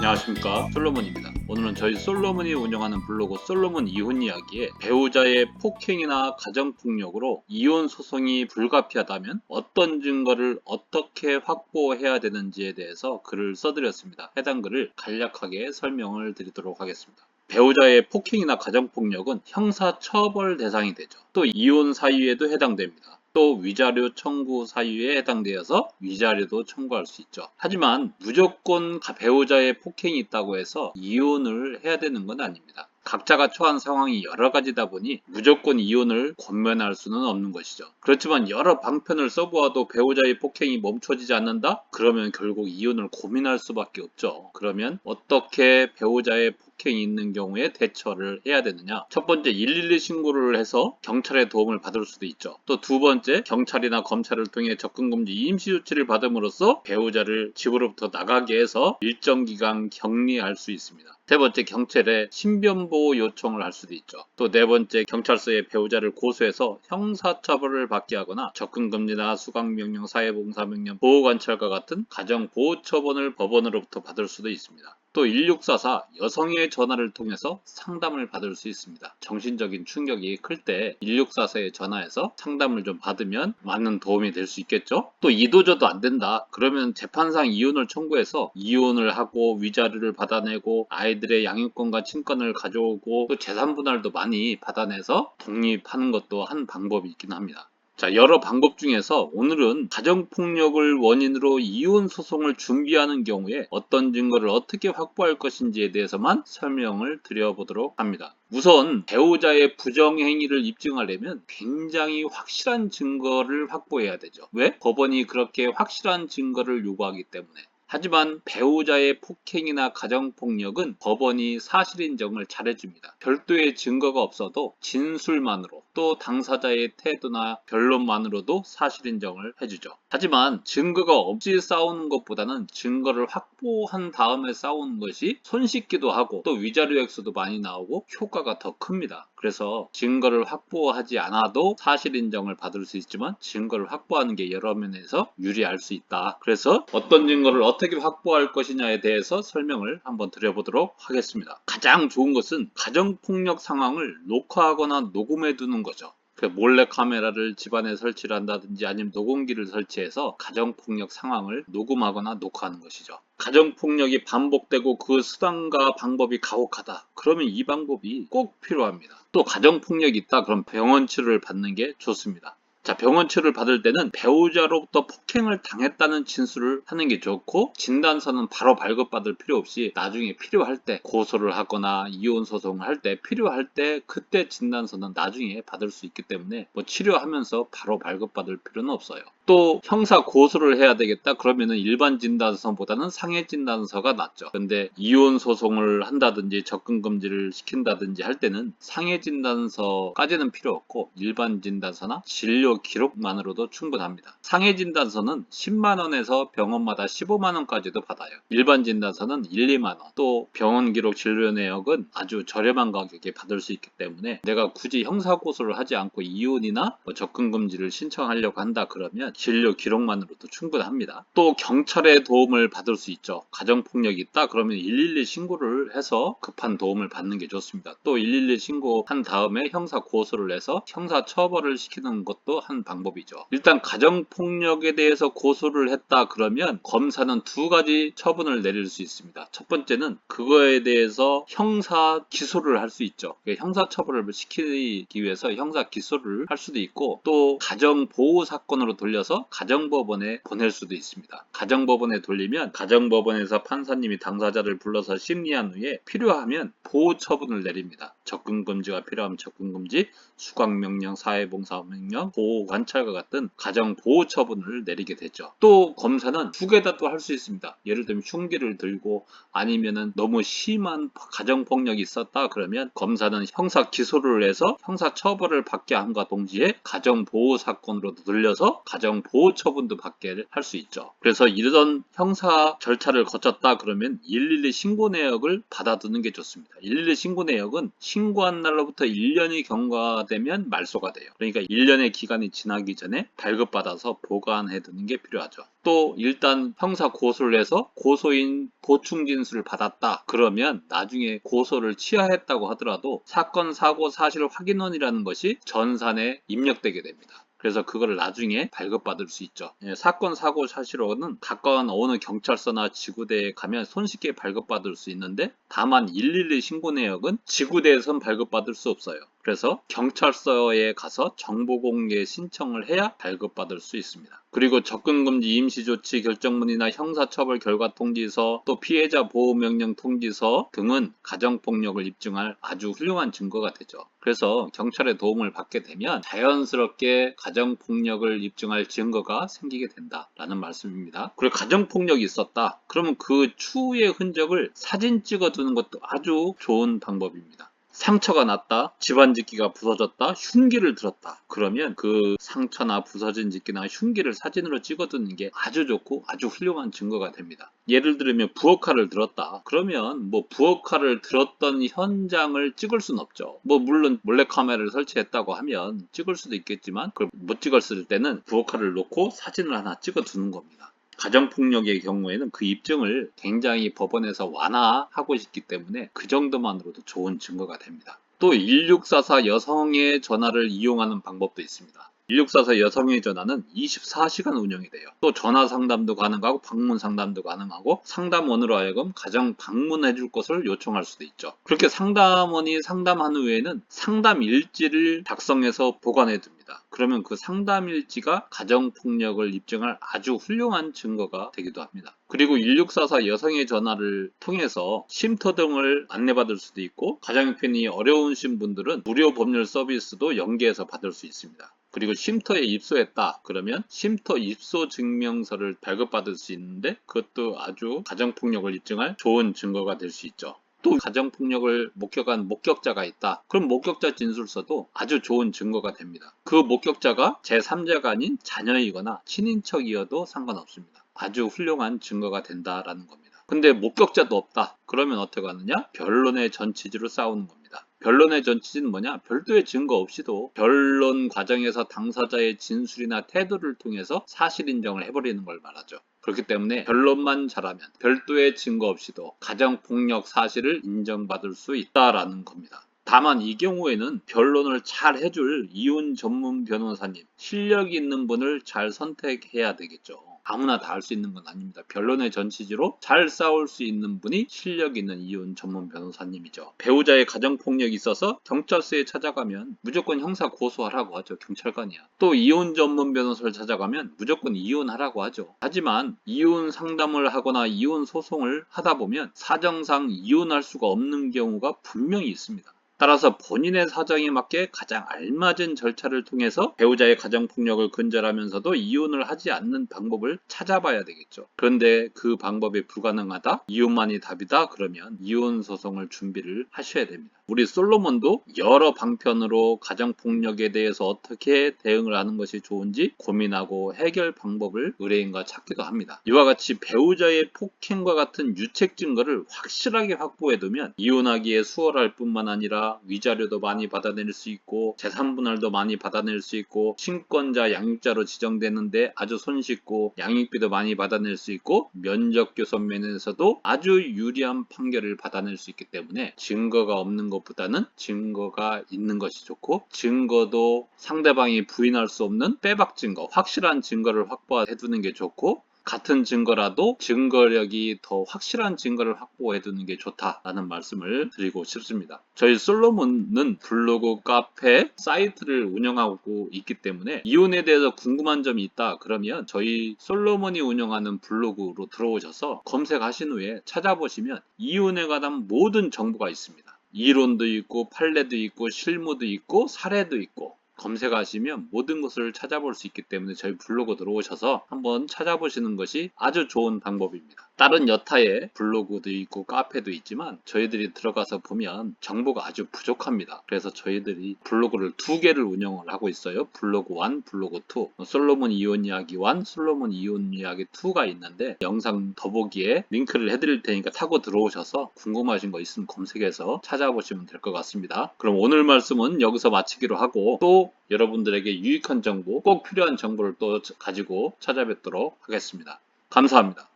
안녕하십니까, 솔로몬입니다. 오늘은 저희 솔로몬이 운영하는 블로그 솔로몬 이혼 이야기에 배우자의 폭행이나 가정폭력으로 이혼 소송이 불가피하다면 어떤 증거를 어떻게 확보해야 되는지에 대해서 글을 써드렸습니다. 해당 글을 간략하게 설명을 드리도록 하겠습니다. 배우자의 폭행이나 가정폭력은 형사처벌 대상이 되죠. 또 이혼 사유에도 해당됩니다. 또 위자료 청구 사유에 해당되어서 위자료도 청구할 수 있죠. 하지만 무조건 배우자의 폭행이 있다고 해서 이혼을 해야 되는 건 아닙니다. 각자가 처한 상황이 여러 가지다 보니 무조건 이혼을 권면할 수는 없는 것이죠. 그렇지만 여러 방편을 써보아도 배우자의 폭행이 멈춰지지 않는다? 그러면 결국 이혼을 고민할 수밖에 없죠. 그러면 어떻게 배우자의 폭행이 있는 경우에 대처를 해야 되느냐? 첫 번째, 112 신고를 해서 경찰의 도움을 받을 수도 있죠. 또 두 번째, 경찰이나 검찰을 통해 접근금지 임시조치를 받음으로써 배우자를 집으로부터 나가게 해서 일정 기간 격리할 수 있습니다. 세 번째, 경찰에 신변보호 요청을 할 수도 있죠. 또 네 번째, 경찰서에 배우자를 고소해서 형사처벌을 받게 하거나 접근금지나 수강명령, 사회봉사명령, 보호관찰과 같은 가정보호처분을 법원으로부터 받을 수도 있습니다. 또 1644 여성의 전화를 통해서 상담을 받을 수 있습니다. 정신적인 충격이 클 때 1644에 전화해서 상담을 좀 받으면 많은 도움이 될 수 있겠죠. 또 이도저도 안 된다 그러면 재판상 이혼을 청구해서 이혼을 하고 위자료를 받아내고 아이들의 양육권과 친권을 가져오고 또 재산 분할도 많이 받아내서 독립하는 것도 한 방법이 있긴 합니다. 자, 여러 방법 중에서 오늘은 가정폭력을 원인으로 이혼 소송을 준비하는 경우에 어떤 증거를 어떻게 확보할 것인지에 대해서만 설명을 드려보도록 합니다. 우선 배우자의 부정행위를 입증하려면 굉장히 확실한 증거를 확보해야 되죠. 왜? 법원이 그렇게 확실한 증거를 요구하기 때문에. 하지만 배우자의 폭행이나 가정폭력은 법원이 사실인정을 잘해줍니다. 별도의 증거가 없어도 진술만으로 또 당사자의 태도나 변론만으로도 사실인정을 해주죠. 하지만 증거가 없이 싸우는 것보다는 증거를 확보한 다음에 싸우는 것이 손쉽기도 하고 또 위자료 액수도 많이 나오고 효과가 더 큽니다. 그래서 증거를 확보하지 않아도 사실인정을 받을 수 있지만 증거를 확보하는 게 여러 면에서 유리할 수 있다. 그래서 어떤 증거를 어떻게 확보할 것이냐에 대해서 설명을 한번 드려보도록 하겠습니다. 가장 좋은 것은 가정폭력 상황을 녹화하거나 녹음해 두는 거죠. 몰래 카메라를 집안에 설치를 한다든지 아니면 녹음기를 설치해서 가정폭력 상황을 녹음하거나 녹화하는 것이죠. 가정폭력이 반복되고 그 수단과 방법이 가혹하다. 그러면 이 방법이 꼭 필요합니다. 또 가정폭력이 있다. 그럼 병원 치료를 받는 게 좋습니다. 자, 병원 치료를 받을 때는 배우자로부터 폭행을 당했다는 진술을 하는 게 좋고 진단서는 바로 발급받을 필요 없이 나중에 필요할 때 고소를 하거나 이혼 소송을 할 때 필요할 때 그때 진단서는 나중에 받을 수 있기 때문에 치료하면서 바로 발급받을 필요는 없어요. 또 형사 고소를 해야 되겠다 그러면은 일반 진단서보다는 상해 진단서가 낫죠. 근데 이혼 소송을 한다든지 접근 금지를 시킨다든지 할 때는 상해 진단서까지는 필요 없고 일반 진단서나 진료 기록만으로도 충분합니다. 상해 진단서는 10만원에서 병원마다 15만원까지도 받아요. 일반 진단서는 1, 2만원, 또 병원 기록 진료 내역은 아주 저렴한 가격에 받을 수 있기 때문에 내가 굳이 형사 고소를 하지 않고 이혼이나 접근 금지를 신청하려고 한다 그러면 진료 기록만으로도 충분합니다. 또 경찰의 도움을 받을 수 있죠. 가정폭력이 있다 그러면 112 신고를 해서 급한 도움을 받는 게 좋습니다. 또 112 신고한 다음에 형사 고소를 해서 형사 처벌을 시키는 것도 한 방법이죠. 일단 가정폭력에 대해서 고소를 했다 그러면 검사는 두 가지 처분을 내릴 수 있습니다. 첫 번째는 그거에 대해서 형사 기소를 할 수 있죠. 형사 처벌을 시키기 위해서 형사 기소를 할 수도 있고 또 가정보호 사건으로 돌려서 가정법원에 보낼 수도 있습니다. 가정법원에 돌리면 가정법원에서 판사님이 당사자를 불러서 심리한 후에 필요하면 보호 처분을 내립니다. 접근금지가 필요하면 접근금지, 수강명령, 사회봉사명령, 보호관찰과 같은 가정보호 처분을 내리게 되죠. 또 검사는 두 개 다 또 할 수 있습니다. 예를 들면 흉기를 들고 아니면은 너무 심한 가정폭력이 있었다 그러면 검사는 형사 기소를 해서 형사 처벌을 받게 함과 동시에 가정보호 사건으로 돌려서 가정보호 처분도 받게 할 수 있죠. 그래서 이런 형사 절차를 거쳤다 그러면 112 신고 내역을 받아두는 게 좋습니다. 112 신고 내역은 신고한 날로부터 1년이 경과되면 말소가 돼요. 그러니까 1년의 기간이 지나기 전에 발급받아서 보관해 두는 게 필요하죠. 또 일단 형사 고소를 해서 고소인 보충 진술을 받았다 그러면 나중에 고소를 취하했다고 하더라도 사건 사고 사실 확인원이라는 것이 전산에 입력되게 됩니다. 그래서 그거를 나중에 발급받을 수 있죠. 사건 사고 사실로는 가까운 어느 경찰서나 지구대에 가면 손쉽게 발급받을 수 있는데 다만 112 신고 내역은 지구대에선 발급받을 수 없어요. 그래서 경찰서에 가서 정보공개 신청을 해야 발급받을 수 있습니다. 그리고 접근금지 임시조치 결정문이나 형사처벌 결과 통지서, 또 피해자 보호명령 통지서 등은 가정폭력을 입증할 아주 훌륭한 증거가 되죠. 그래서 경찰의 도움을 받게 되면 자연스럽게 가정폭력을 입증할 증거가 생기게 된다라는 말씀입니다. 그리고 가정폭력이 있었다. 그러면 그 추후의 흔적을 사진 찍어두는 것도 아주 좋은 방법입니다. 상처가 났다, 집안 짓기가 부서졌다, 흉기를 들었다. 그러면 그 상처나 부서진 짓기나 흉기를 사진으로 찍어두는 게 아주 좋고 아주 훌륭한 증거가 됩니다. 예를 들면 부엌칼을 들었다. 그러면 부엌칼을 들었던 현장을 찍을 수는 없죠. 물론 몰래카메라를 설치했다고 하면 찍을 수도 있겠지만 그걸 못 찍었을 때는 부엌칼을 놓고 사진을 하나 찍어두는 겁니다. 가정폭력의 경우에는 그 입증을 굉장히 법원에서 완화하고 있기 때문에 그 정도만으로도 좋은 증거가 됩니다. 또 1644 여성의 전화를 이용하는 방법도 있습니다. 1644 여성의 전화는 24시간 운영이 돼요. 또 전화 상담도 가능하고 방문 상담도 가능하고 상담원으로 하여금 가정 방문해 줄 것을 요청할 수도 있죠. 그렇게 상담원이 상담한 후에는 상담 일지를 작성해서 보관해 둡니다. 그러면 그 상담 일지가 가정폭력을 입증할 아주 훌륭한 증거가 되기도 합니다. 그리고 1644 여성의 전화를 통해서 쉼터 등을 안내받을 수도 있고 가정형편이 어려우신 분들은 무료 법률 서비스도 연계해서 받을 수 있습니다. 그리고 쉼터에 입소했다 그러면 쉼터 입소 증명서를 발급받을 수 있는데 그것도 아주 가정폭력을 입증할 좋은 증거가 될 수 있죠. 또 가정폭력을 목격한 목격자가 있다. 그럼 목격자 진술서도 아주 좋은 증거가 됩니다. 그 목격자가 제3자가 아닌 자녀이거나 친인척이어도 상관없습니다. 아주 훌륭한 증거가 된다라는 겁니다. 근데 목격자도 없다. 그러면 어떻게 하느냐? 변론의 전치지로 싸우는 겁니다. 변론의 전치지는 뭐냐? 별도의 증거 없이도 변론 과정에서 당사자의 진술이나 태도를 통해서 사실 인정을 해버리는 걸 말하죠. 그렇기 때문에 변론만 잘하면 별도의 증거 없이도 가정폭력 사실을 인정받을 수 있다라는 겁니다. 다만 이 경우에는 변론을 잘 해줄 이혼 전문 변호사님, 실력 있는 분을 잘 선택해야 되겠죠. 아무나 다 할 수 있는 건 아닙니다. 변론의 전치지로 잘 싸울 수 있는 분이 실력 있는 이혼 전문 변호사님이죠. 배우자의 가정폭력이 있어서 경찰서에 찾아가면 무조건 형사 고소하라고 하죠. 경찰관이야. 또 이혼 전문 변호사를 찾아가면 무조건 이혼하라고 하죠. 하지만 이혼 상담을 하거나 이혼 소송을 하다 보면 사정상 이혼할 수가 없는 경우가 분명히 있습니다. 따라서 본인의 사정에 맞게 가장 알맞은 절차를 통해서 배우자의 가정폭력을 근절하면서도 이혼을 하지 않는 방법을 찾아봐야 되겠죠. 그런데 그 방법이 불가능하다? 이혼만이 답이다? 그러면 이혼 소송을 준비를 하셔야 됩니다. 우리 솔로몬도 여러 방편으로 가정폭력에 대해서 어떻게 대응을 하는 것이 좋은지 고민하고 해결 방법을 의뢰인과 찾기도 합니다. 이와 같이 배우자의 폭행과 같은 유책 증거를 확실하게 확보해두면 이혼하기에 수월할 뿐만 아니라 위자료도 많이 받아낼 수 있고 재산분할도 많이 받아낼 수 있고 친권자 양육자로 지정되는데 아주 손쉽고 양육비도 많이 받아낼 수 있고 면접교섭 면에서도 아주 유리한 판결을 받아낼 수 있기 때문에 증거가 없는 것보다는 증거가 있는 것이 좋고 증거도 상대방이 부인할 수 없는 빼박 증거, 확실한 증거를 확보해 두는 게 좋고 같은 증거라도 증거력이 더 확실한 증거를 확보해 두는 게 좋다라는 말씀을 드리고 싶습니다. 저희 솔로몬은 블로그, 카페, 사이트를 운영하고 있기 때문에 이혼에 대해서 궁금한 점이 있다 그러면 저희 솔로몬이 운영하는 블로그로 들어오셔서 검색하신 후에 찾아보시면 이혼에 관한 모든 정보가 있습니다. 이론도 있고 판례도 있고 실무도 있고 사례도 있고 검색하시면 모든 것을 찾아볼 수 있기 때문에 저희 블로그 들어오셔서 한번 찾아보시는 것이 아주 좋은 방법입니다. 다른 여타의 블로그도 있고 카페도 있지만 저희들이 들어가서 보면 정보가 아주 부족합니다. 그래서 저희들이 블로그를 2개를 운영을 하고 있어요. 블로그 1, 블로그 2. 솔로몬 이혼 이야기 1, 솔로몬 이혼 이야기 2가 있는데 영상 더보기에 링크를 해드릴 테니까 타고 들어오셔서 궁금하신 거 있으면 검색해서 찾아보시면 될 것 같습니다. 그럼 오늘 말씀은 여기서 마치기로 하고 또 여러분들에게 유익한 정보, 꼭 필요한 정보를 또 가지고 찾아뵙도록 하겠습니다. 감사합니다.